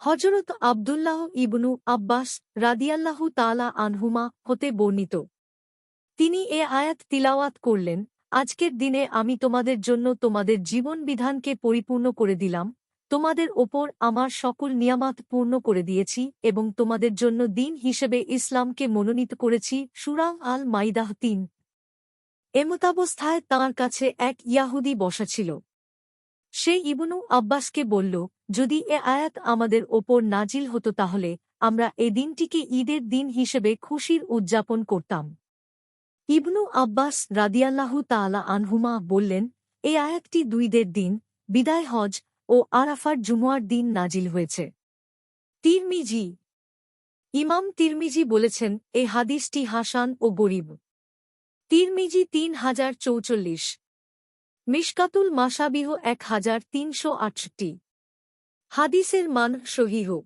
হযরত আব্দুল্লাহ ইবনু আব্বাস রাদিয়াল্লাহু তাআলা আনহুমা হতে বর্ণিত। তিনি এ আয়াত তিলাওয়াত করলেন, আজকের দিনে আমি তোমাদের জন্য তোমাদের জীবন বিধানকে পরিপূর্ণ করে দিলাম, তোমাদের ওপর আমার সকল নিয়ামত পূর্ণ করে দিয়েছি এবং তোমাদের জন্য দিন হিসেবে ইসলামকে মনোনীত করেছি। সূরা আল মাইদাহ ৩। এমতাবস্থায় তাঁর কাছে এক ইয়াহুদী বসা ছিল। সে ইবনু আব্বাসকে বলল, যদি এ আয়াত আমাদের ওপর নাজিল হতো তাহলে আমরা এ দিনটিকে ঈদের দিন হিসেবে খুশির উদযাপন করতাম। ইবনু আব্বাস রাদিয়াল্লাহু তাআলা আনহুমা বললেন, এই আয়াতটি দুইদের দিন, বিদায় হজ ও আরাফার জুমুয়ার দিন নাজিল হয়েছে। তিরমিজি। ইমাম তিরমিজি বলেছেন, এই হাদিসটি হাসান ও গরীব। তিরমিজি ৩০৪৪। মিশকাতুল মাসাবিহ ১৩৬৮। হাদিসের মান সহিহ।